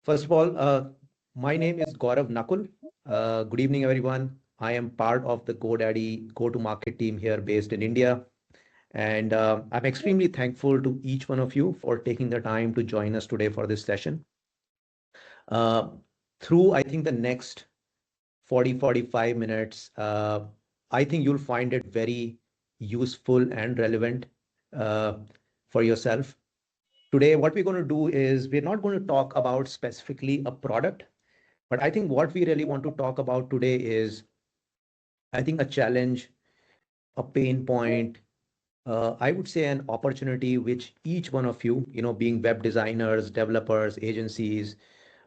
First of all, my name is Gaurav Nakul. Good evening, everyone. I am part of the GoDaddy go-to-market team here based in India. And I'm extremely thankful to each one of you for taking the time to join us today for this session. Uh, through, I think, the next 45 minutes, I think you'll find it very useful and relevant uh, for yourself. Today, what we're going to do is we're not going to talk about specifically a product. But I think what we really want to talk about today is, I think, a challenge, a pain point, I would say an opportunity which each one of you, being web designers, developers, agencies,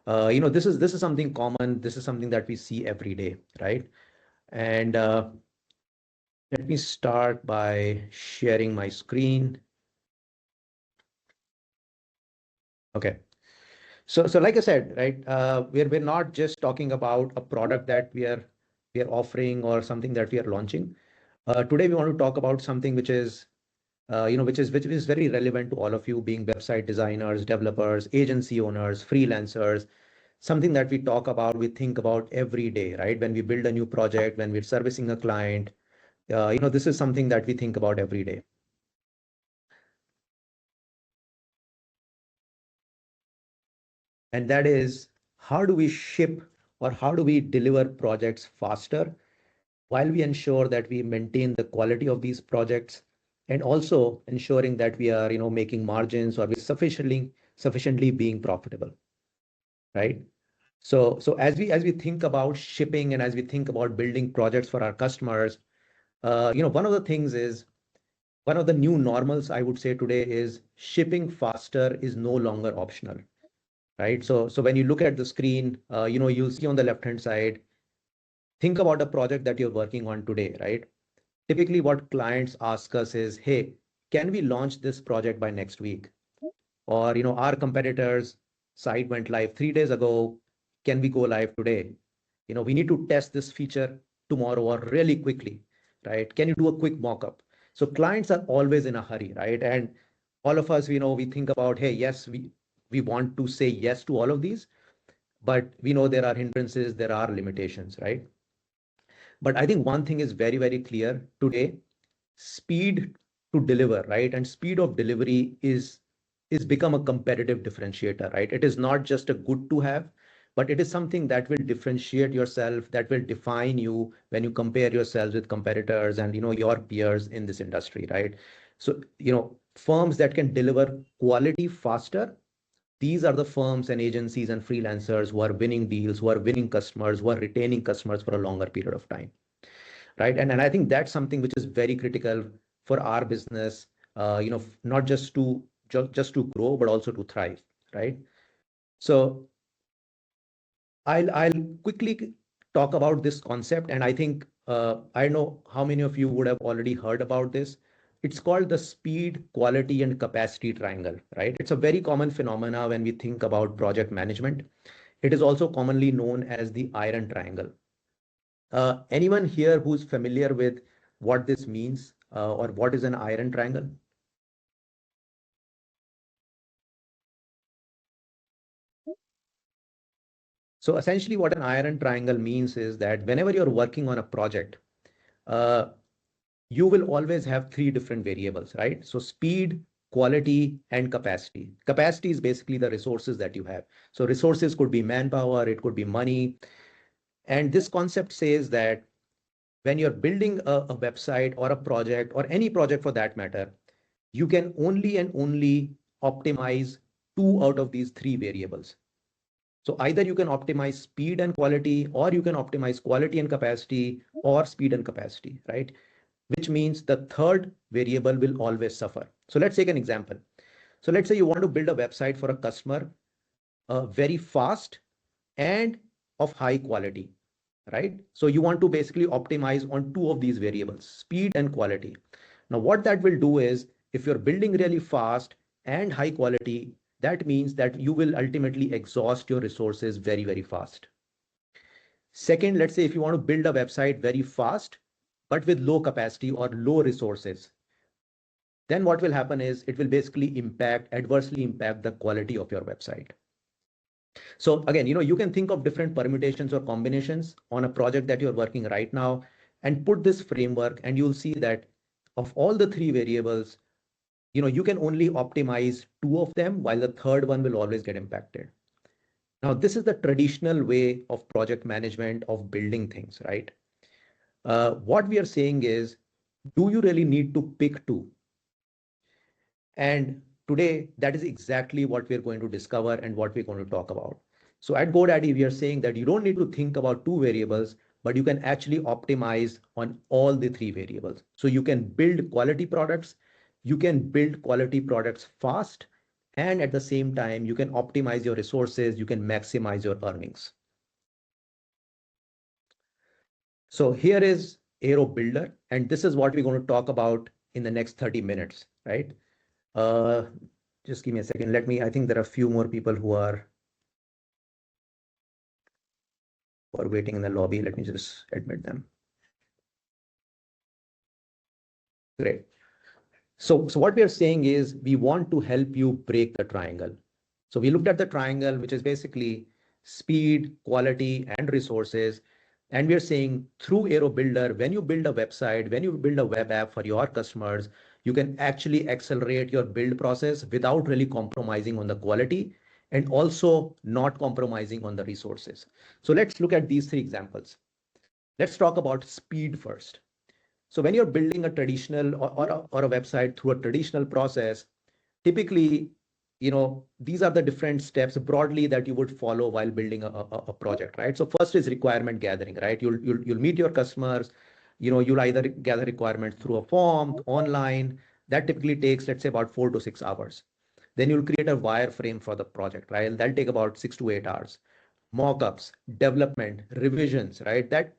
this is something common. This is something that we see every day, right? And let me start by sharing my screen. Okay. So like I said, right, we're not just talking about a product that we are offering or something that we are launching. Today we want to talk about something which is which is very relevant to all of you, being website designers, developers, agency owners, freelancers. Something that we talk about, we think about every day, right? When we build a new project, when we're servicing a client, this is something that we think about every day. And that is, how do we ship or how do we deliver projects faster while we ensure that we maintain the quality of these projects, and also ensuring that we are making margins, or we sufficiently being profitable, right? So as we think about shipping and as we think about building projects for our customers, one of the things is, one of the new normals, I would say, today is shipping faster is no longer optional, right? So when you look at the screen, you'll see on the left hand side, think about a project that you're working on today, right? Typically what clients ask us is, hey, can we launch this project by next week? Or, our competitors site went live 3 days ago. Can we go live today? We need to test this feature tomorrow or really quickly, right? Can you do a quick mock-up? So clients are always in a hurry, right? And all of us, we think about, hey, yes, we want to say yes to all of these, but we know there are hindrances, there are limitations, right? But I think one thing is very, very clear today: speed to deliver, right? And speed of delivery is become a competitive differentiator, right? It is not just a good to have, but it is something that will differentiate yourself, that will define you when you compare yourselves with competitors and your peers in this industry, right? So firms that can deliver quality faster, these are the firms and agencies and freelancers who are winning deals, who are winning customers, who are retaining customers for a longer period of time, right? And I think that's something which is very critical for our business, not just to grow, but also to thrive, right? So I'll quickly talk about this concept, and I think I know how many of you would have already heard about this. It's called the speed, quality, and capacity triangle, right? It's a very common phenomena when we think about project management. It is also commonly known as the iron triangle. Anyone here who's familiar with what this means, or what is an iron triangle? So essentially what an iron triangle means is that whenever you're working on a project, uh, you will always have three different variables, right? So speed, quality, and capacity. Capacity is basically the resources that you have. So resources could be manpower, it could be money. And this concept says that when you're building a website or a project or any project for that matter, you can only and only optimize two out of these three variables. So either you can optimize speed and quality, or you can optimize quality and capacity, or speed and capacity, right? Which means the third variable will always suffer. So let's take an example. So let's say you want to build a website for a customer, very fast and of high quality, right? So you want to basically optimize on two of these variables, speed and quality. Now, what that will do is, if you're building really fast and high quality, that means that you will ultimately exhaust your resources very, very fast. Second, let's say if you want to build a website very fast, but with low capacity or low resources, then what will happen is it will basically adversely impact the quality of your website. So again, you can think of different permutations or combinations on a project that you're working right now and put this framework, and you'll see that of all the three variables, you can only optimize two of them while the third one will always get impacted. Now, this is the traditional way of project management, of building things, right? What we are saying is, do you really need to pick two? And today, that is exactly what we're going to discover and what we're going to talk about. So at GoDaddy, we are saying that you don't need to think about two variables, but you can actually optimize on all the three variables. So you can build quality products, you can build quality products fast, and at the same time, you can optimize your resources, you can maximize your earnings. So here is Airo Builder, and this is what we're going to talk about in the next 30 minutes, right? Uh, just give me a second. I think there are a few more people who are waiting in the lobby. Let me just admit them. Great. So what we are saying is we want to help you break the triangle. So we looked at the triangle, which is basically speed, quality, and resources. And we are saying through Airo Builder, when you build a website, when you build a web app for your customers, you can actually accelerate your build process without really compromising on the quality and also not compromising on the resources. So let's look at these three examples. Let's talk about speed first. So when you're building a traditional or a website through a traditional process, typically, these are the different steps broadly that you would follow while building a project, right? So first is requirement gathering, right? You'll meet your customers, you'll either gather requirements through a form, online. That typically takes, let's say, about 4 to 6 hours. Then you'll create a wireframe for the project, right? And that'll take about 6 to 8 hours. Mockups, development, revisions, right? That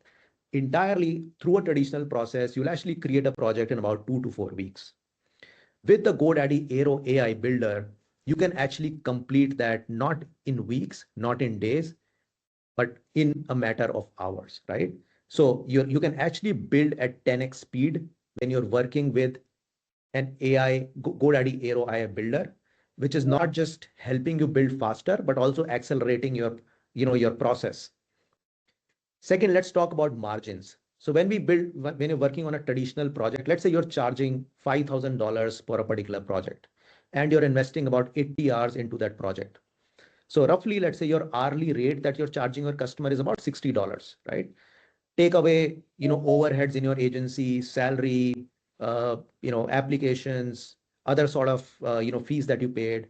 entirely through a traditional process, you'll actually create a project in about 2 to 4 weeks. With the GoDaddy Airo AI Builder, you can actually complete that not in weeks, not in days, but in a matter of hours, right? So you can actually build at 10x speed when you're working with an GoDaddy Airo AI Builder, which is not just helping you build faster, but also accelerating your process. Second, let's talk about margins. So when you're working on a traditional project, let's say you're charging $5,000 for a particular project, and you're investing about 80 hours into that project. So roughly, let's say your hourly rate that you're charging your customer is about $60, right? Take away, overheads in your agency, salary, applications, other sort of, fees that you paid.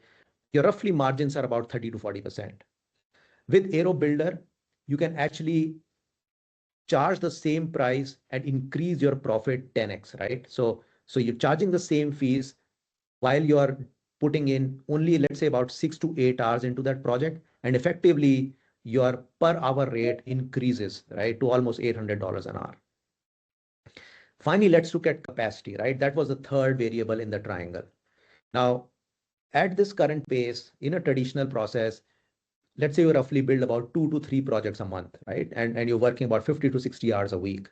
Your roughly margins are about 30 to 40%. With Airo Builder, you can actually charge the same price and increase your profit 10x, right? So you're charging the same fees while you're putting in only, let's say, about 6 to 8 hours into that project, and effectively your per hour rate increases, right, to almost $800 an hour. Finally, let's look at capacity, right? That was the third variable in the triangle. Now, at this current pace, in a traditional process, let's say you roughly build about 2 to 3 projects a month, right? And you're working about 50 to 60 hours a week.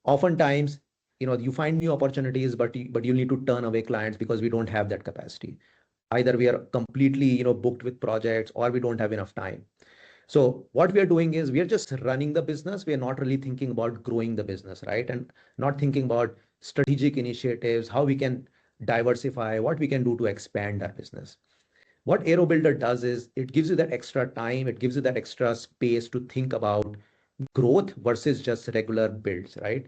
Oftentimes, you find new opportunities, but you need to turn away clients because we don't have that capacity. Either we are completely, booked with projects, or we don't have enough time. So what we are doing is we are just running the business. We are not really thinking about growing the business, right? And not thinking about strategic initiatives, how we can diversify, what we can do to expand our business. What Aero Builder does is it gives you that extra time, it gives you that extra space to think about growth versus just regular builds, right?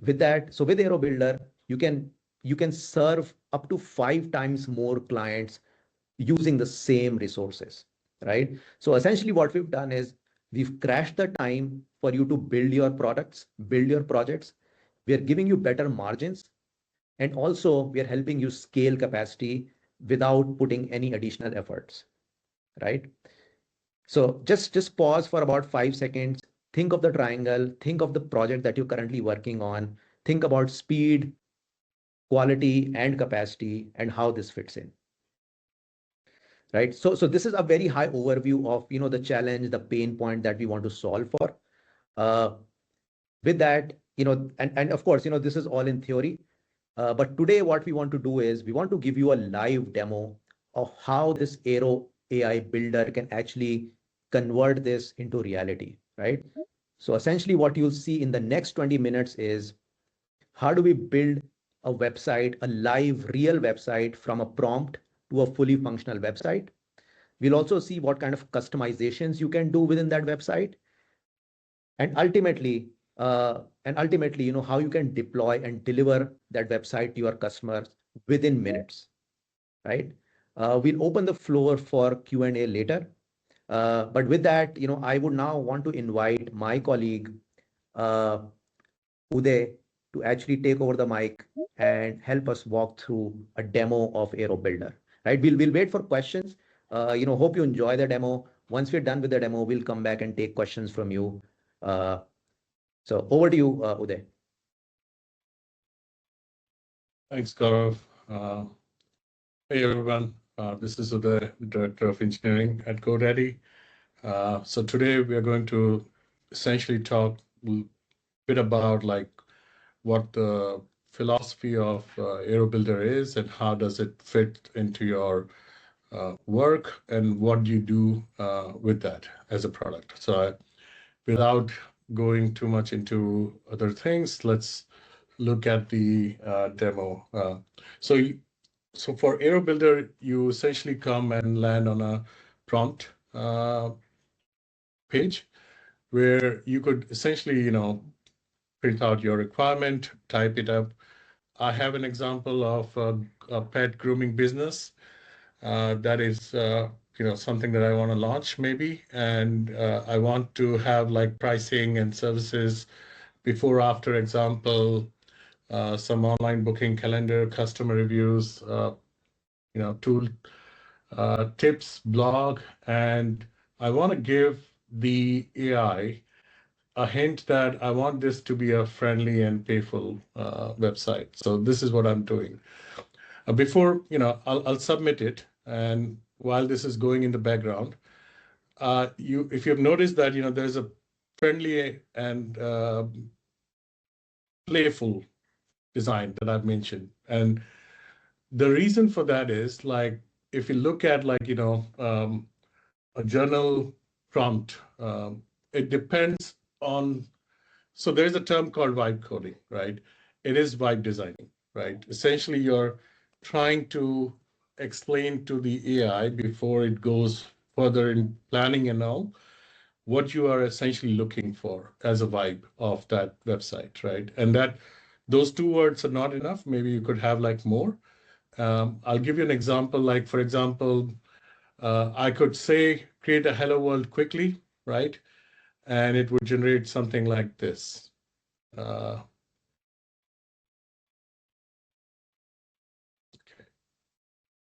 With that, so with Aero Builder, you can serve up to 5 times more clients using the same resources, right? So essentially what we've done is we've crashed the time for you to build your products, build your projects. We are giving you better margins, and also we are helping you scale capacity without putting any additional efforts, right? So just pause for about 5 seconds. Think of the triangle, think of the project that you're currently working on, think about speed, quality, and capacity, and how this fits in, right? So this is a very high overview of, the challenge, the pain point that we want to solve for. Uh, with that, and of course, this is all in theory. But today, what we want to do is we want to give you a live demo of how this Aero AI Builder can actually convert this into reality, right? So essentially what you'll see in the next 20 minutes is how do we build a website, a live real website from a prompt to a fully functional website. We'll also see what kind of customizations you can do within that website, and ultimately, how you can deploy and deliver that website to your customers within minutes, right? We'll open the floor for Q&A later. But with that, I would now want to invite my colleague, uh, Uday, to actually take over the mic and help us walk through a demo of Airo Builder, right? We'll wait for questions. Hope you enjoy the demo. Once we're done with the demo, we'll come back and take questions from you. So over to you, Uday. Thanks, Gaurav. Hey, everyone. This is Uday, Director of Engineering at GoDaddy. So today we are going to essentially talk a bit about what the philosophy of Airo Builder is and how does it fit into your work and what do you do with that as a product. So without going too much into other things, let's look at the demo. So for Airo Builder, you essentially come and land on a prompt page where you could essentially, print out your requirement, type it up. I have an example of a pet grooming business that is, something that I want to launch maybe, and I want to have like pricing and services before, after example, some online booking calendar, customer reviews, tool tips, blog, and I want to give the AI a hint that I want this to be a friendly and payful website. So this is what I'm doing. Before, I'll submit it, and while this is going in the background, if you've noticed that, there's a friendly and playful design that I've mentioned, and the reason for that is if you look at a journal prompt, it depends on. So there's a term called vibe coding, right? It is vibe designing, right? Essentially, you're trying to explain to the AI before it goes further in planning and all what you are essentially looking for as a vibe of that website, right? And that those two words are not enough. Maybe you could have more. I'll give you an example. For example, I could say, create a hello world quickly, right? And it would generate something like this. Okay.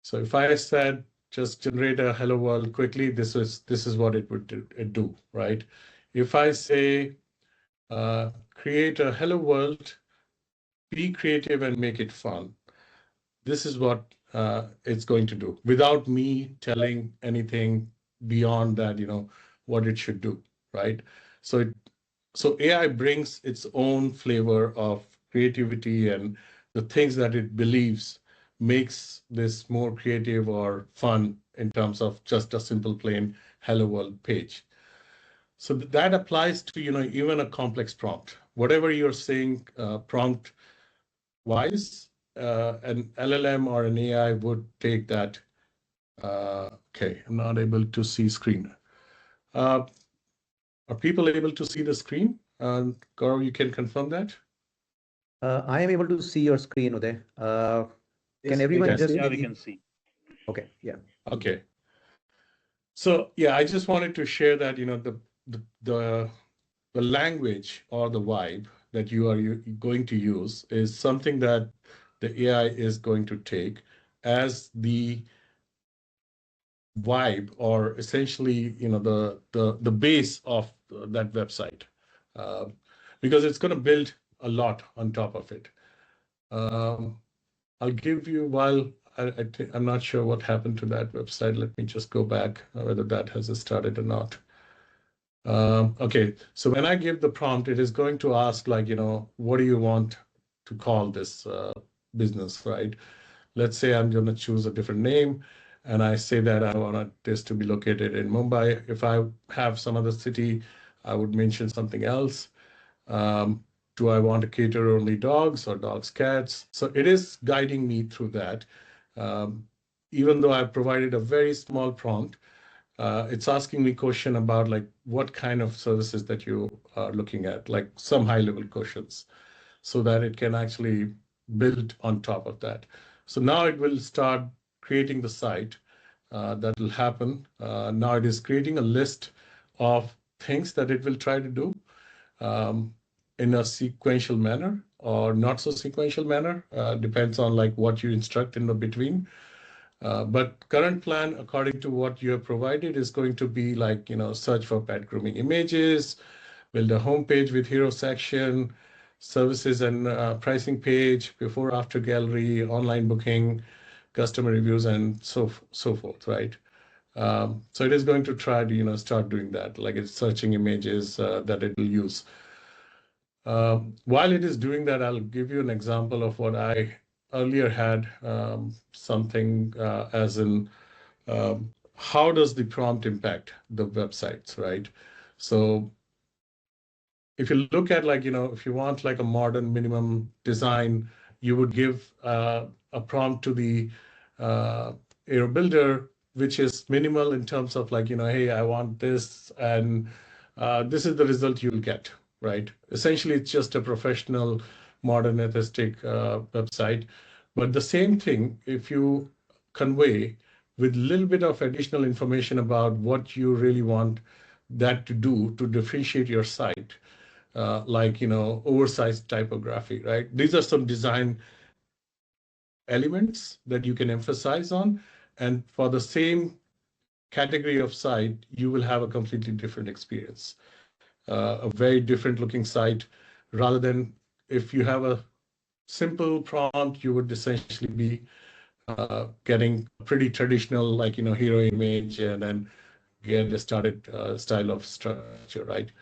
So if I said, just generate a hello world quickly, this is what it would do, right? If I say, create a hello world, be creative and make it fun, this is what it's going to do without me telling anything beyond that, what it should do, right? So AI brings its own flavor of creativity and the things that it believes makes this more creative or fun in terms of just a simple plain hello world page. So that applies to, even a complex prompt. Whatever you're saying prompt wise, an LLM or an AI would take that. Okay, I'm not able to see screen. Are people able to see the screen? Gaurav, you can confirm that? I am able to see your screen, Uday. Yes, Can everyone just we maybe? can see. Okay, yeah. Okay. So yeah, I just wanted to share that, the language or the vibe that you are going to use is something that the AI is going to take as the vibe, or essentially, the base of that website, uh, because it's going to build a lot on top of it. I'll give you, while I'm not sure what happened to that website. Let me just go back, whether that has started or not. Okay, so when I give the prompt, it is going to ask what do you want to call this business, right? Let's say I'm going to choose a different name. and I say that I want this to be located in Mumbai. If I have some other city, I would mention something else. Um, do I want to cater only dogs or dogs, cats? So it is guiding me through that. Um, Even though I've provided a very small prompt, it's asking me question about like what kind of services that you are looking at, like some high level questions, so that it can actually build on top of that. So now it will start creating the site. That will happen. Now it is creating a list of things that it will try to do um, in a sequential manner or not so sequential manner. Depends on like what you instruct in the between. But current plan, according to what you have provided, is going to be like, search for pet grooming images, build a homepage with hero section, services and pricing page, before after gallery, online booking, customer reviews, and so forth, right? So it is going to try to start doing that, like it's searching images that it will use. While it is doing that, I'll give you an example of what I earlier had, something as in how does the prompt impact the websites, right? So if you look at like, if you want like a modern minimum design, you would give a prompt to the uh, Airo Builder, which is minimal in terms of like, hey, I want this, and this is the result you'll get, right? Essentially, it's just a professional, modern, aesthetic website. But the same thing, if you convey with a little bit of additional information about what you really want that to do to differentiate your site, like oversized typography, right? These are some design elements that you can emphasize on, and for the same category of site, you will have a completely different experience, a very different looking site, rather than if you have a simple prompt, you would essentially be getting a pretty traditional, like hero image, and then get a started style of structure, right?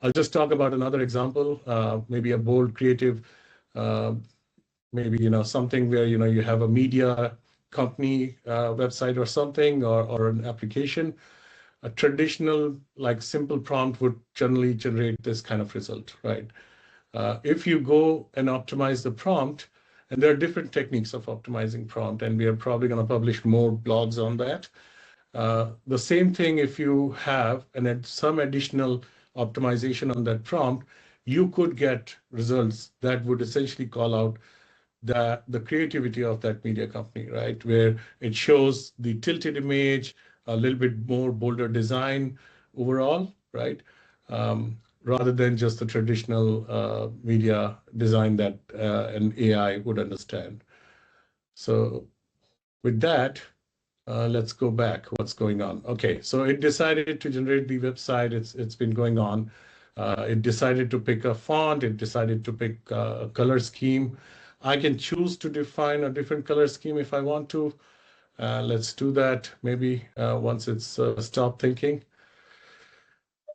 I'll just talk about another example, maybe a bold, creative, uh, maybe something where you have a media company website or something, or an application. A traditional, like simple prompt would generally generate this kind of result, right? If you go and optimize the prompt, and there are different techniques of optimizing prompt, and we are probably going to publish more blogs on that. The same thing, if you have some additional optimization on that prompt, you could get results that would essentially call out the creativity of that media company, right? Where it shows the tilted image, a little bit more bolder design overall, right? Rather than just the traditional media design that an AI would understand. So with that, let's go back. What's going on? Okay, so it decided to generate the website. It's been going on. It decided to pick a font. It decided to pick a color scheme. I can choose to define a different color scheme if I want to. Let's do that maybe once it's stopped thinking.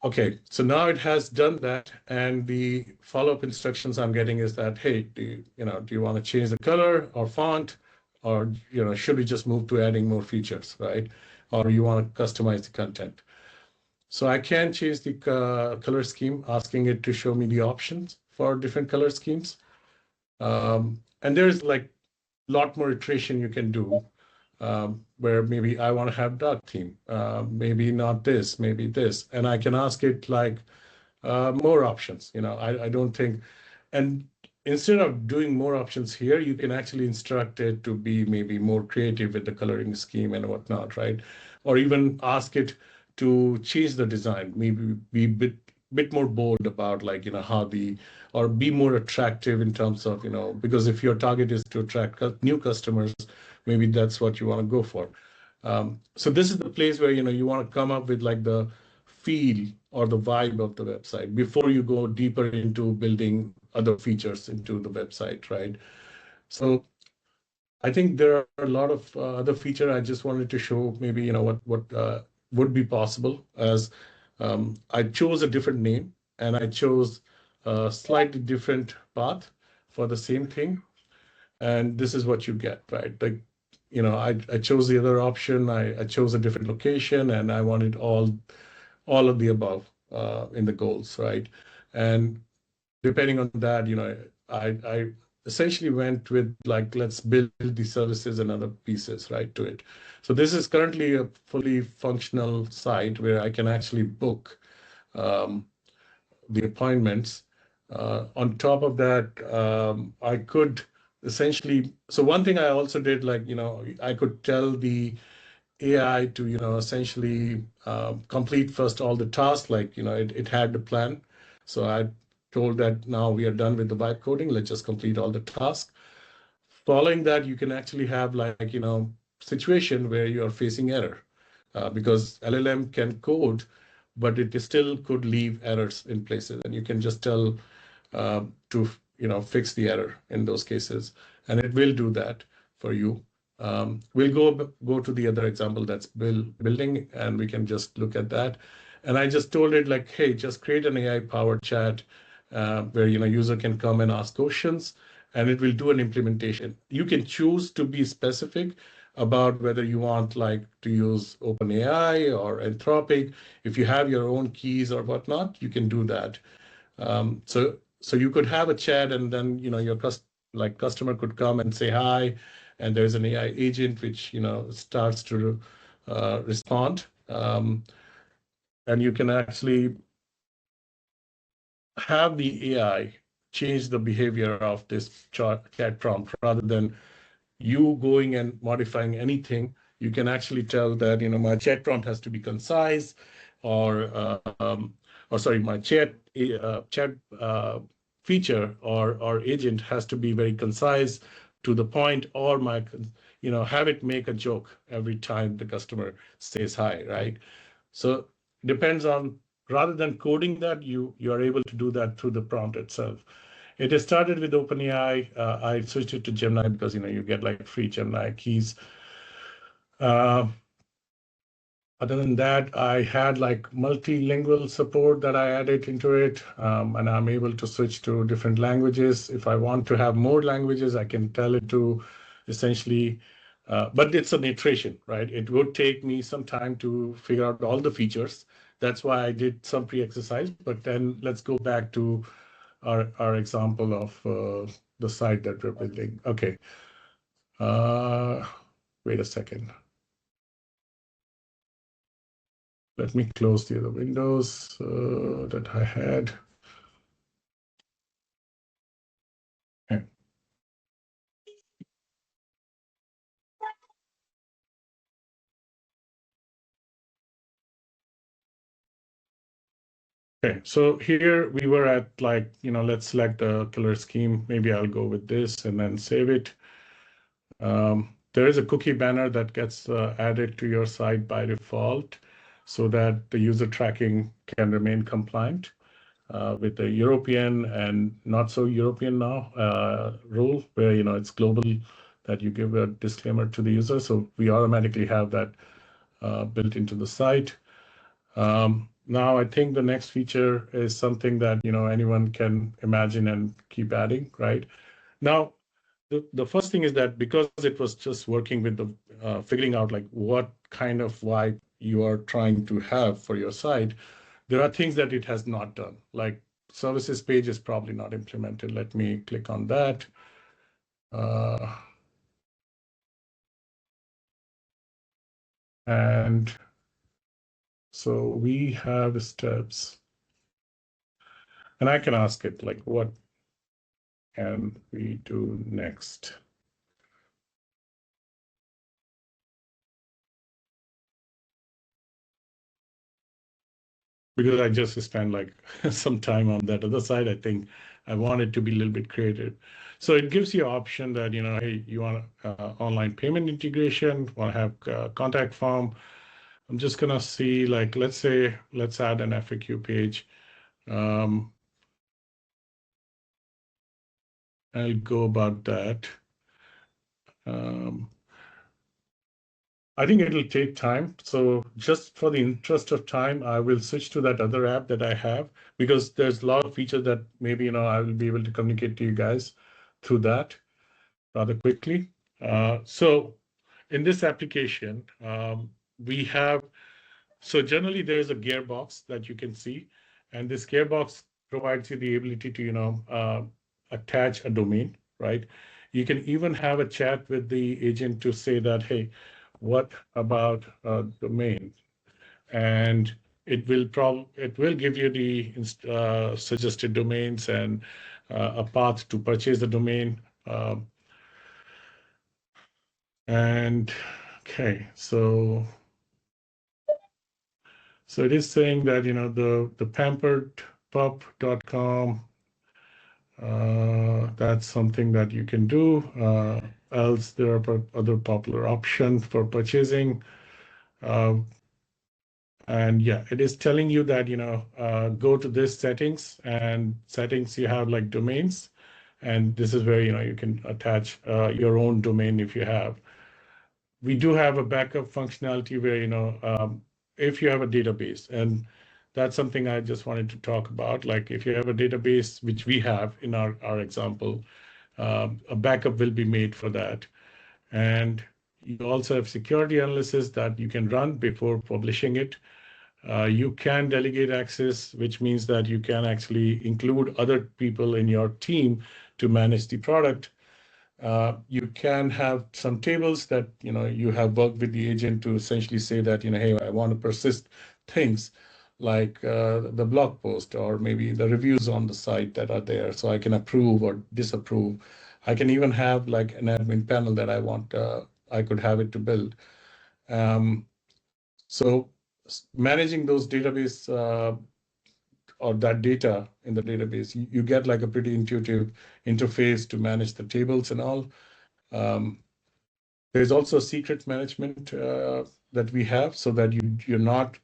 Okay, so now it has done that, and the follow-up instructions I'm getting is that, hey, do you want to change the color or font, or should we just move to adding more features, right? Or you want to customize the content? So I can change the color scheme, asking it to show me the options for different color schemes. And there's like a lot more iteration you can do, where maybe I want to have dark theme, maybe not this, maybe this, and I can ask it like more options. I don't think, and instead of doing more options here, you can actually instruct it to be maybe more creative with the coloring scheme and whatnot, right? Or even ask it to change the design, maybe be bit more bold about like how or be more attractive in terms of because if your target is to attract new customers, maybe that's what you want to go for. So this is the place where you want to come up with like the feel or the vibe of the website before you go deeper into building other features into the website, right? So I think there are a lot of other feature I just wanted to show maybe what would be possible as I chose a different name, and I chose a slightly different path for the same thing, and this is what you get, right? Like I chose the other option. I chose a different location, and I wanted all of the above in the goals, right? And depending on that, I essentially went with like, let's build the services and other pieces, right, to it. So this is currently a fully functional site where I can actually book um, the appointments. On top of that, I could essentially, so one thing I also did, like, I could tell the AI to, essentially complete first all the tasks, like, it had the plan. So I told that now we are done with the vibe coding, let's just complete all the tasks. Following that, you can actually have like, situation where you are facing error because LLM can code, but it still could leave errors in places, and you can just tell to fix the error in those cases, and it will do that for you. We'll go to the other example, that's building, and we can just look at that. And I just told it like, hey, just create an AI powered chat where user can come and ask questions, and it will do an implementation. You can choose to be specific about whether you want like to use OpenAI or Anthropic. If you have your own keys or whatnot, you can do that. So you could have a chat, and then your customer could come and say hi, and there's an AI agent which starts to respond, and you can actually have the AI change the behavior of this chat prompt rather than you going and modifying anything. You can actually tell that my chat prompt has to be concise, or or sorry, my chat feature or agent has to be very concise, to the point, or have it make a joke every time the customer says hi, right? So depends on, rather than coding that, you are able to do that through the prompt itself. It has started with OpenAI. I switched it to Gemini because you get like free Gemini keys. Uh, Other than that, I had like multilingual support that I added into it, and I'm able to switch to different languages. If I want to have more languages, I can tell it to essentially, but it's an iteration, right? It would take me some time to figure out all the features. That's why I did some pre-exercise. But then let's go back to our example of the site that we're building. Okay. Uh, Wait a second. Let me close the other windows that I had. Okay. Okay, so here we were at like, let's select the color scheme. Maybe I'll go with this and then save it. There is a cookie banner that gets added to your site by default so that the user tracking can remain compliant with the European and not so European now rule, where it's global, that you give a disclaimer to the user. So we automatically have that built into the site. Now I think the next feature is something that anyone can imagine and keep adding, right? Now, the first thing is that because it was just working with the figuring out like what kind of vibe you are trying to have for your site, there are things that it has not done. Like services page is probably not implemented. Let me click on that. And so we have steps, and I can ask it like, what can we do next? Because I just spent like some time on that other side. I think I want it to be a little bit creative. So it gives you an option that, hey, you want online payment integration, want to have contact form. I'm just going to see, like, let's add an FAQ page. I'll go about that. I think it'll take time. So just for the interest of time, I will switch to that other app that I have, because there's a lot of features that maybe, I will be able to communicate to you guys through that rather quickly. So in this application, we have, so generally there is a gearbox that you can see, and this gearbox provides you the ability to, attach a domain, right? You can even have a chat with the agent to say that, hey, what about a domain? And it will give you the suggested domains and a path to purchase the domain. And okay, so it is saying that the pamperedpup.com, that's something that you can do. Else there are other popular options for purchasing. Uh, and yeah, it is telling you that go to this settings, and settings you have like domains, and this is where you can attach your own domain if you have. We do have a backup functionality where if you have a database, and that's something I just wanted to talk about. Like if you have a database, which we have in our example, a backup will be made for that. And you also have security analysis that you can run before publishing it. You can delegate access, which means that you can actually include other people in your team to manage the product. You can have some tables that you have worked with the agent to essentially say that hey, I want to persist things like the blog post or maybe the reviews on the site that are there, so I can approve or disapprove. I can even have like an admin panel that I could have it to build. So managing those database or that data in the database, you get like a pretty intuitive interface to manage the tables and all. Um, there's also secret management that we have, so that you're not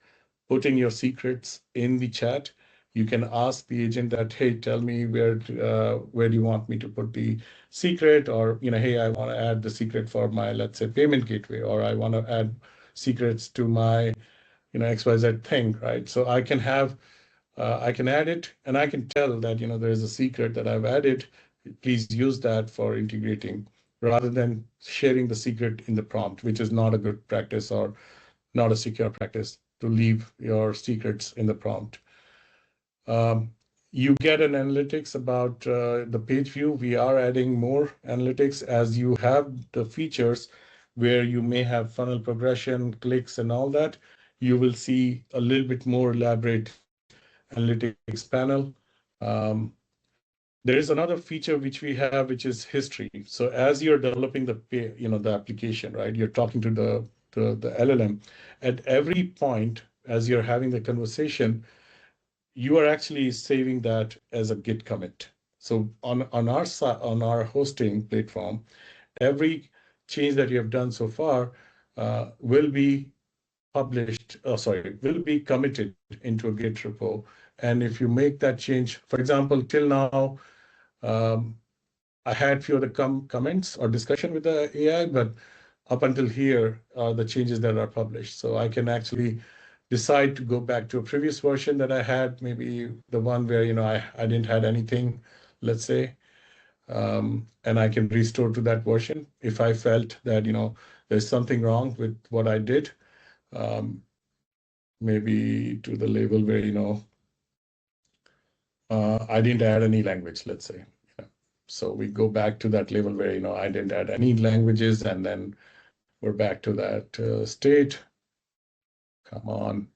putting your secrets in the chat. You can ask the agent that, hey, tell me where do you want me to put the secret, or hey, I want to add the secret for my, let's say, payment gateway, or I want to add secrets to my XYZ thing, right? So I can add it, and I can tell that there is a secret that I've added. Please use that for integrating, rather than sharing the secret in the prompt, which is not a good practice or not a secure practice to leave your secrets in the prompt. You get an analytics about the page view. We are adding more analytics as you have the features where you may have funnel progression, clicks, and all that. You will see a little bit more elaborate analytics panel. Um, there is another feature which we have, which is history. So as you're developing the application, right, you're talking to the LLM. At every point, as you're having the conversation, you are actually saving that as a Git commit. So on our hosting platform, every change that you have done so far will be will be committed into a Git repo. And if you make that change, for example, till now, um, I had few of the comments or discussion with the AI, but up until here are the changes that are published. So I can actually decide to go back to a previous version that I had, maybe the one where I didn't had anything, let's say, and I can restore to that version if I felt that there's something wrong with what I did. Um, maybe to the level where I didn't add any language, let's say. So we go back to that level where I didn't add any languages, and then we're back to that state. Come on.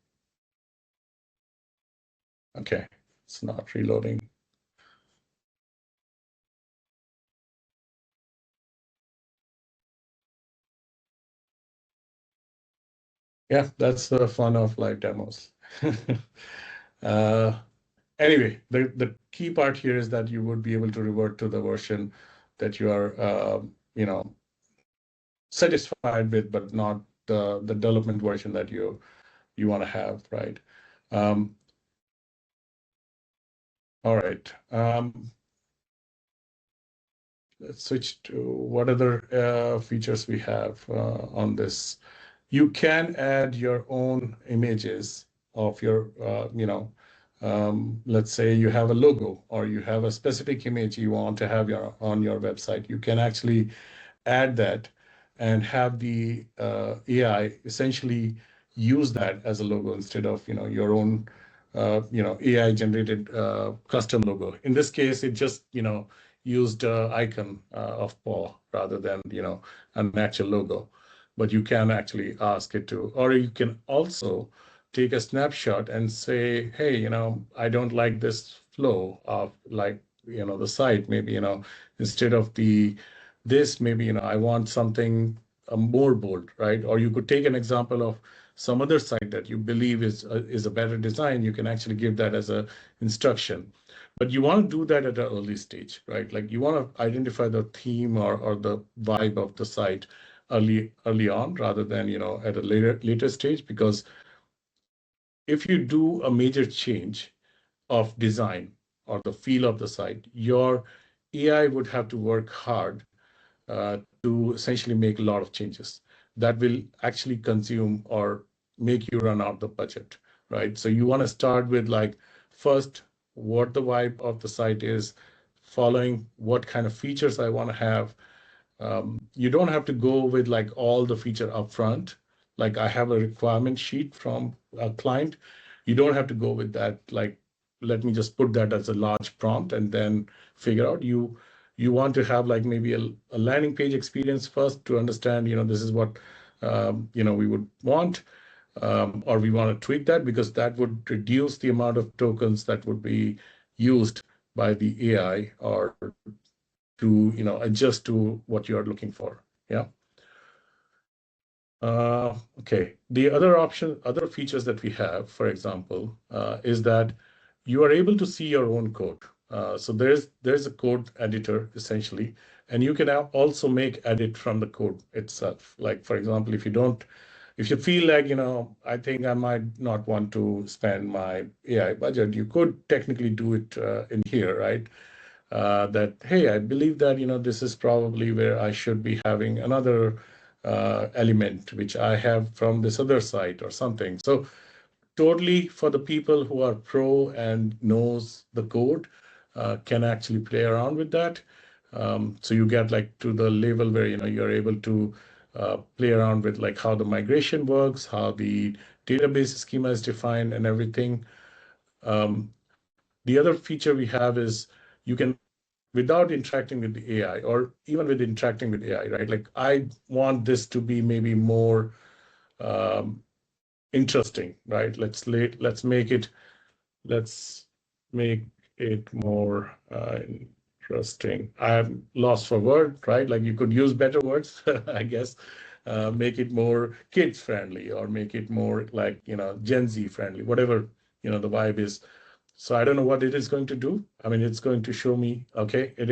Okay, it's not reloading. Yeah, that's the fun of live demos. uh, anyway, the key part here is that you would be able to revert to the version that you are, satisfied with, but not the development version that you want to have, right? Um, all right. Let's switch to what other features we have on this. You can add your own images of your, let's say you have a logo or you have a specific image you want to have on your website. You can actually add that. and have the AI essentially use that as a logo instead of your own AI generated custom logo. In this case, it just used icon of paw rather than an actual logo. But you can actually ask it to, or you can also take a snapshot and say, hey, I don't like this flow of like the site. Maybe instead of this, maybe I want something more bold, right? Or you could take an example of some other site that you believe is a better design. You can actually give that as a instruction. But you want to do that at an early stage, right? Like you want to identify the theme or the vibe of the site early on rather than at a later stage, because if you do a major change of design or the feel of the site, your AI would have to work hard to essentially make a lot of changes that will actually consume or make you run out the budget, right? So you want to start with like first what the vibe of the site is, following what kind of features I want to have. You don't have to go with like all the feature upfront. Like I have a requirement sheet from a client. You don't have to go with that. Like, let me just put that as a large prompt and then figure out. You want to have like maybe a landing page experience first to understand, this is what we would want, or we want to tweak that because that would reduce the amount of tokens that would be used by the AI or to adjust to what you are looking for. Yeah. Okay. The other features that we have, for example, is that you are able to see your own code. So there's a code editor essentially, and you can also make edit from the code itself. Like for example, if you feel like I think I might not want to spend my AI budget, you could technically do it in here, right? That, hey, I believe that this is probably where I should be having another element which I have from this other site or something. So totally for the people who are pro and knows the code can actually play around with that. So you get like to the level where you're able to play around with like how the migration works, how the database schema is defined and everything. The other feature we have is you can, without interacting with the AI or even with interacting with AI, right? Like I want this to be maybe more um, interesting, right? Let's make it more interesting. I'm lost for word, right? Like you could use better words, I guess. Make it more kids friendly or make it more like Gen Z friendly, whatever the vibe is. So I don't know what it is going to do. I mean, it's going to show me, okay, it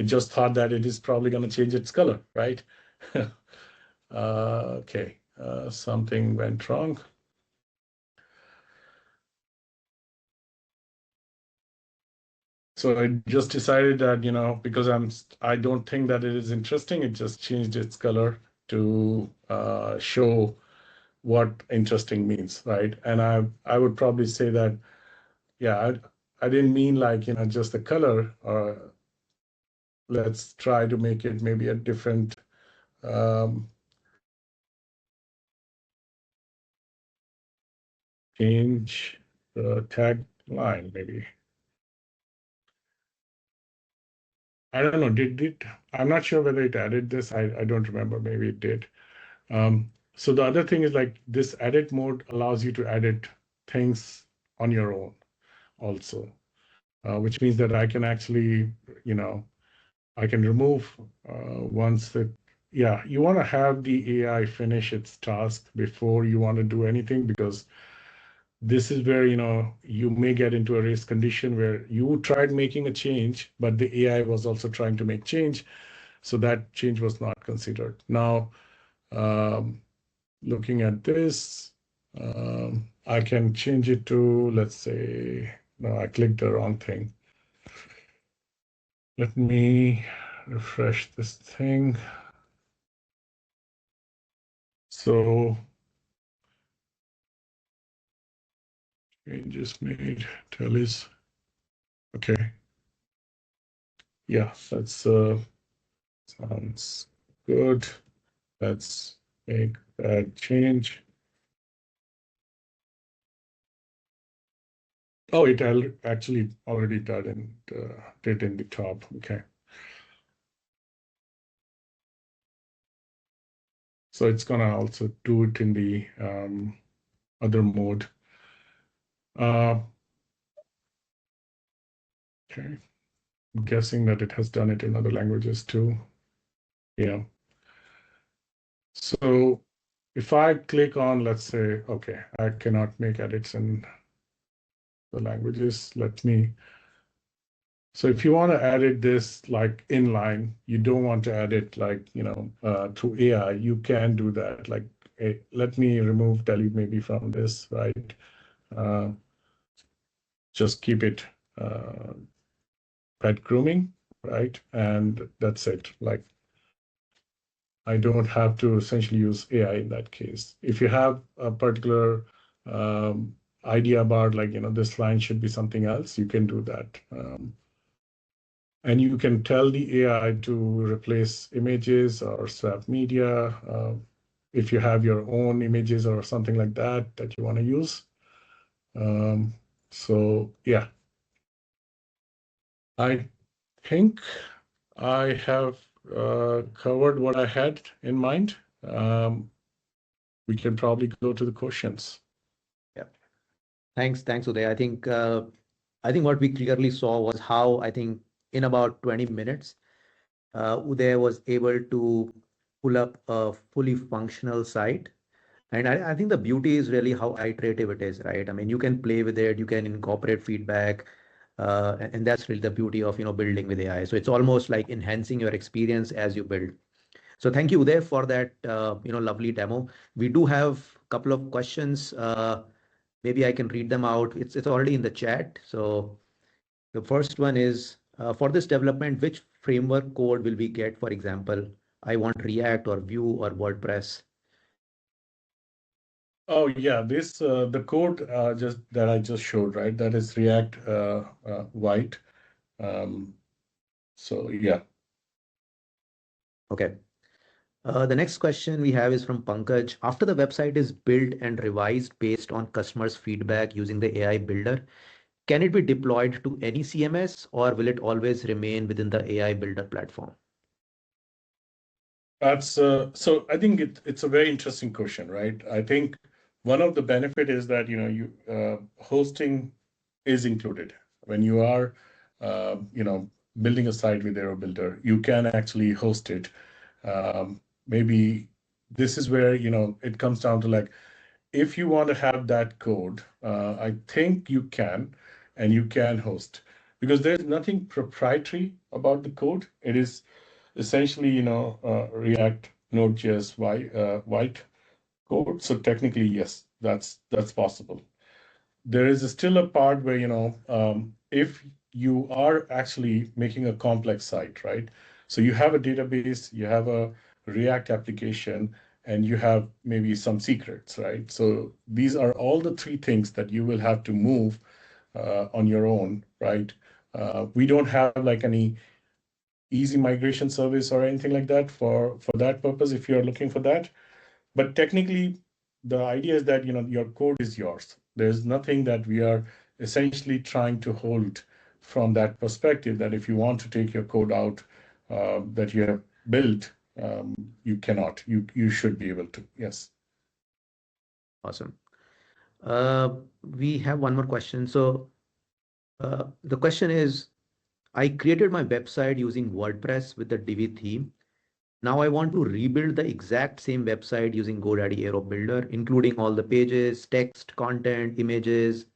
just thought that it is probably going to change its color, right? Okay, something went wrong. So I just decided that, because I don't think that it is interesting, it just changed its color to show what interesting means, right? And I would probably say that, yeah, I didn't mean like, just the color, or let's try to make it maybe a different um, change the tagline, maybe. I don't know, I'm not sure whether it added this. I don't remember, maybe it did. So the other thing is like this edit mode allows you to edit things on your own also, which means that I can actually, I can remove once that, yeah, you want to have the AI finish its task before you want to do anything, because this is where you may get into a race condition where you tried making a change, but the AI was also trying to make change, so that change was not considered. Now, um, looking at this, I can change it to, let's say, no, I clicked the wrong thing. Let me refresh this thing. So changes made, tallies. Okay. Yeah, that's sounds good. Let's make that change. Oh, it actually already did in the top. Okay. So it's gonna also do it in the other mode. Okay. I'm guessing that it has done it in other languages too. Yeah. So if I click on, let's say, okay, I cannot make edits in the languages. So if you want to edit this like inline, you don't want to edit like, through AI, you can do that. Like, let me delete maybe from this, right? Uh, just keep it pet grooming, right? And that's it. Like, I don't have to essentially use AI in that case. If you have a particular idea about like, this line should be something else, you can do that. And you can tell the AI to replace images or swap media if you have your own images or something like that that you want to use. So yeah, I think I have covered what I had in mind. We can probably go to the questions. Yeah. Thanks, Uday. I think what we clearly saw was how I think in about 20 minutes, Uday was able to pull up a fully functional site. And I think the beauty is really how iterative it is, right? I mean, you can play with it, you can incorporate feedback, and that's really the beauty of building with AI. So it's almost like enhancing your experience as you build. So thank you, Uday, for that lovely demo. We do have a couple of questions. Maybe I can read them out. It's already in the chat. So the first one is for this development, which framework code will we get? For example, I want React or Vue or WordPress. Oh yeah, this the code just that I just showed, right? That is React White. Um, so yeah. Okay. The next question we have is from Pankaj. After the website is built and revised based on customers' feedback using the AI builder, can it be deployed to any CMS or will it always remain within the AI builder platform? That's so I think it's a very interesting question, right? I think one of the benefit is that you hosting is included when you are building a site with Aero Builder. You can actually host it. Maybe this is where it comes down to like if you want to have that code, I think you can, and you can host because there's nothing proprietary about the code. It is essentially, React Node.js white code. So technically, yes, that's possible. There is still a part where, if you are actually making a complex site, right? So you have a database, you have a React application, and you have maybe some secrets, right? So these are all the three things that you will have to move on your own, right? We don't have like any easy migration service or anything like that for that purpose if you're looking for that. But technically, the idea is that your code is yours. There's nothing that we are essentially trying to hold from that perspective that if you want to take your code out that you have built, you cannot. You should be able to. Yes. Awesome. We have one more question. So the question is, I created my website using WordPress with the Divi theme. Now I want to rebuild the exact same website using GoDaddy Airo Builder, including all the pages, text, content, images,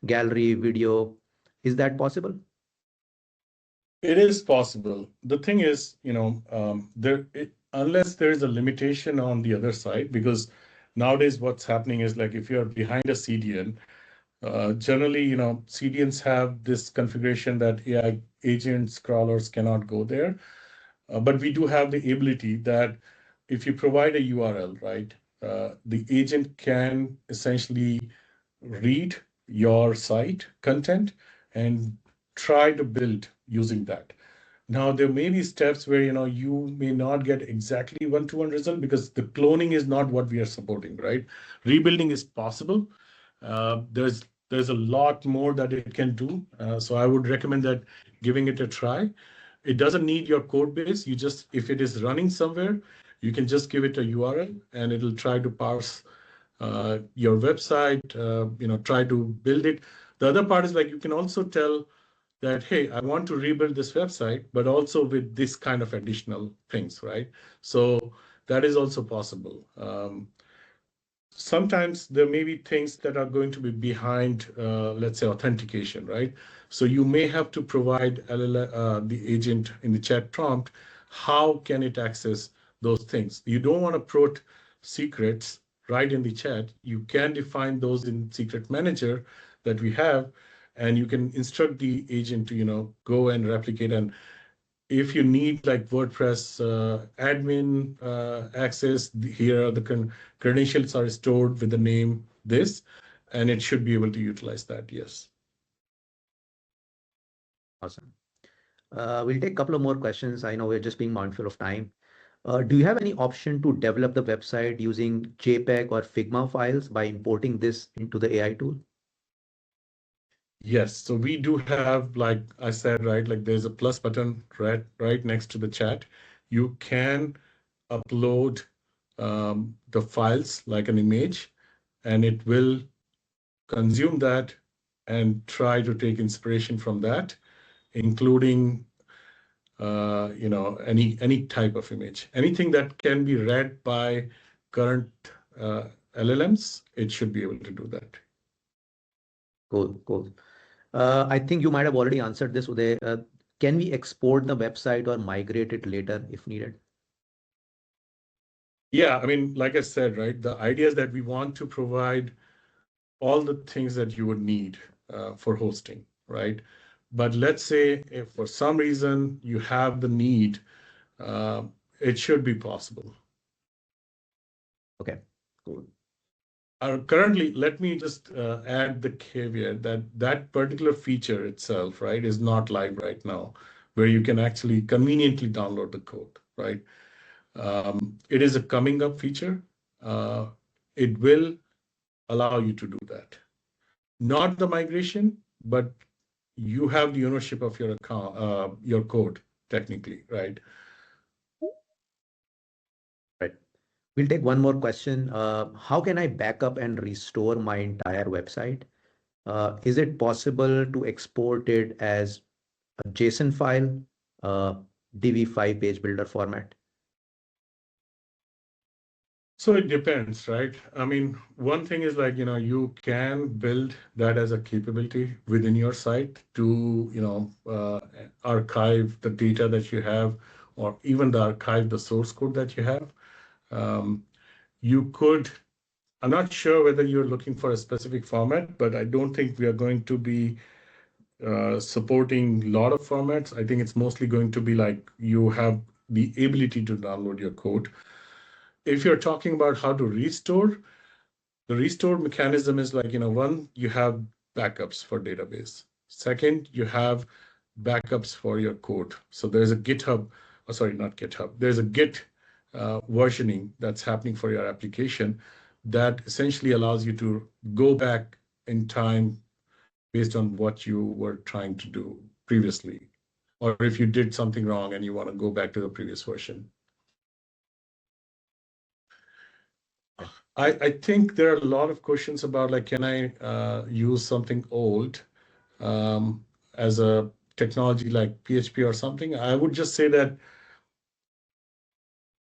gallery, video. Is that possible? It is possible. The thing is, unless there is a limitation on the other side, because nowadays what's happening is like if you're behind a CDN, generally, CDNs have this configuration that AI agents, crawlers cannot go there. But we do have the ability that if you provide a URL, right, the agent can essentially read your site content and try to build using that. Now, there may be steps where you may not get exactly one-to-one result because the cloning is not what we are supporting, right? Rebuilding is possible. There's a lot more that it can do. So I would recommend that giving it a try. It doesn't need your code base. You just, if it is running somewhere, you can just give it a URL and it'll try to parse your website, try to build it. The other part is like you can also tell that, hey, I want to rebuild this website, but also with this kind of additional things, right? So that is also possible. Sometimes there may be things that are going to be behind, let's say, authentication, right? So you may have to provide the agent in the chat prompt, how can it access those things? You don't want to put secrets right in the chat. You can define those in Secret Manager that we have, and you can instruct the agent to, go and replicate. And if you need like WordPress admin access, here are the credentials are stored with the name this, and it should be able to utilize that. Yes. Awesome. We'll take a couple of more questions. I know we're just being mindful of time. Do you have any option to develop the website using JPEG or Figma files by importing this into the AI tool? Yes. So we do have, like I said, right, like there's a plus button right next to the chat. You can upload the files like an image, and it will consume that and try to take inspiration from that, including any type of image, anything that can be read by current LLMs. It should be able to do that. Cool, cool. I think you might have already answered this, Uday. Can we export the website or migrate it later if needed? Yeah, I mean, like I said, right, the idea is that we want to provide all the things that you would need for hosting, right? But let's say if for some reason you have the need, uh, it should be possible. Okay, cool. Currently, let me just add the caveat that that particular feature itself, right, is not live right now, where you can actually conveniently download the code, right? It is a coming up feature. It will allow you to do that. Not the migration, but you have the ownership of your account, your code, technically, right? Right. We'll take one more question. How can I back up and restore my entire website? Is it possible to export it as a JSON file, uh, DV5 page builder format? So it depends, right? I mean, one thing is like, you can build that as a capability within your site to, archive the data that you have, or even the archive the source code that you have. Um, you could, I'm not sure whether you're looking for a specific format, but I don't think we are going to be supporting a lot of formats. I think it's mostly going to be like you have the ability to download your code. If you're talking about how to restore, the restore mechanism is like, one, you have backups for database. Second, you have backups for your code. So there's a GitHub, oh, sorry, not GitHub, there's a Git versioning that's happening for your application that essentially allows you to go back in time based on what you were trying to do previously. Or if you did something wrong and you want to go back to the previous version. I think there are a lot of questions about like, can I use something old as a technology like PHP or something? I would just say that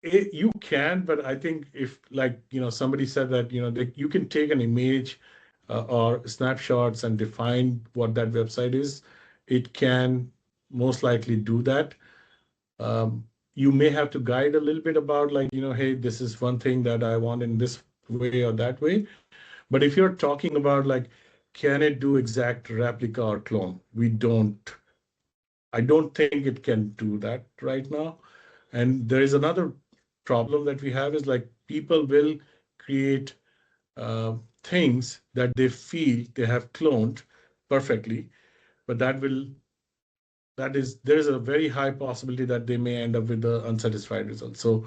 you can, but I think if like, somebody said that, you can take an image or snapshots and define what that website is, it can most likely do that. You may have to guide a little bit about like, hey, this is one thing that I want in this way or that way. But if you're talking about like, can it do exact replica or clone? I don't think it can do that right now. And there is another problem that we have is like people will create things that they feel they have cloned perfectly, but that will there is a very high possibility that they may end up with the unsatisfied result. So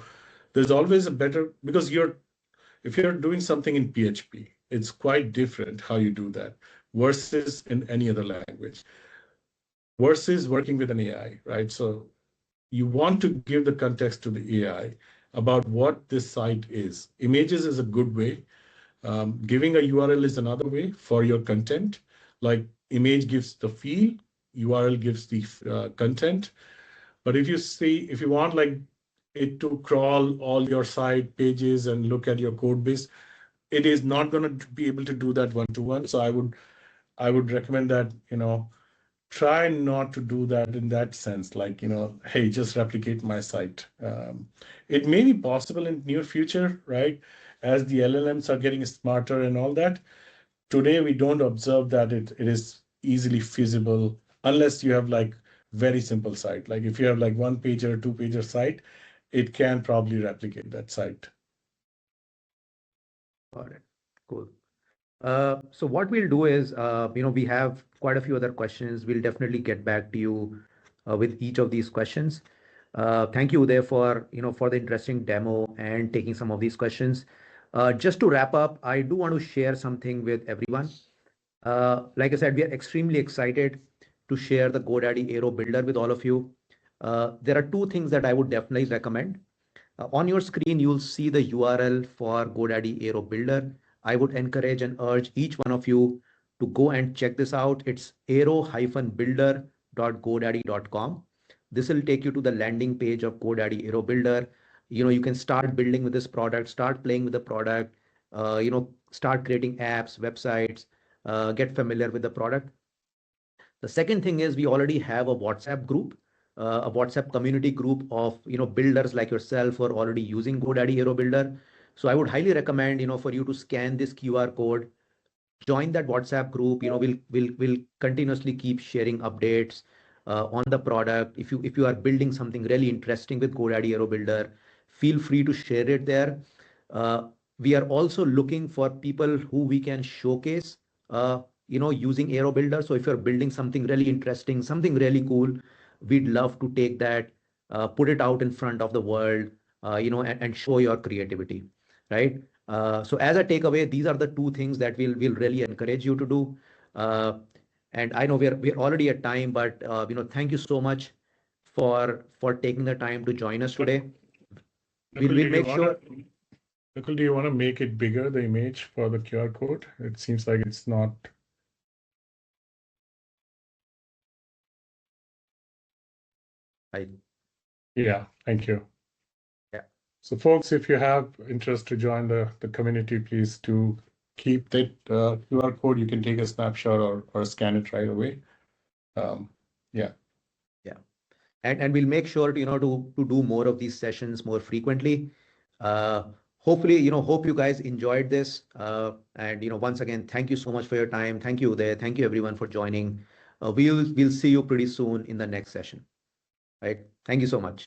there's always a better, because if you're doing something in PHP, it's quite different how you do that versus in any other language, versus working with an AI, right? So you want to give the context to the AI about what this site is. Images is a good way. Giving a URL is another way for your content. Like image gives the feel, URL gives the content. But if you want like it to crawl all your site pages and look at your code base, it is not going to be able to do that one to one. So I would recommend that, try not to do that in that sense, like, hey, just replicate my site. It may be possible in near future, right? As the LLMs are getting smarter and all that. Today, we don't observe that it is easily feasible unless you have like very simple site. Like if you have like one page or two pager site, it can probably replicate that site. Got it. Cool. So what we'll do is, we have quite a few other questions. We'll definitely get back to you with each of these questions. Thank you, Uday, for the interesting demo and taking some of these questions. Just to wrap up, I do want to share something with everyone. Like I said, we are extremely excited to share the GoDaddy Airo Builder with all of you. There are two things that I would definitely recommend. On your screen, you'll see the URL for GoDaddy Airo Builder. I would encourage and urge each one of you to go and check this out. It's airo-builder.godaddy.com. This will take you to the landing page of GoDaddy Airo Builder. You can start building with this product, start playing with the product, start creating apps, websites, get familiar with the product. The second thing is we already have a WhatsApp group, a WhatsApp community group of builders like yourself who are already using GoDaddy Hero Builder. So I would highly recommend for you to scan this QR code, join that WhatsApp group. We'll continuously keep sharing updates on the product. If you are building something really interesting with GoDaddy Hero Builder, feel free to share it there. We are also looking for people who we can showcase, using Aero Builder. So if you're building something really interesting, something really cool, we'd love to take that, put it out in front of the world, and show your creativity, right? So as a takeaway, these are the two things that we'll really encourage you to do. Uh, and I know we're already at time, but thank you so much for taking the time to join us today. Nakul, We'll make sure. Nakul, do you want to make it bigger, the image for the QR code? It seems like it's not. Yeah, thank you. Yeah. So folks, if you have interest to join the community, please do keep that QR code. You can take a snapshot or scan it right away. Yeah. Yeah. And we'll make sure to do more of these sessions more frequently. Hopefully, hope you guys enjoyed this. And once again, thank you so much for your time. Thank you there. Thank you everyone for joining. We'll see you pretty soon in the next session. Right. Thank you so much.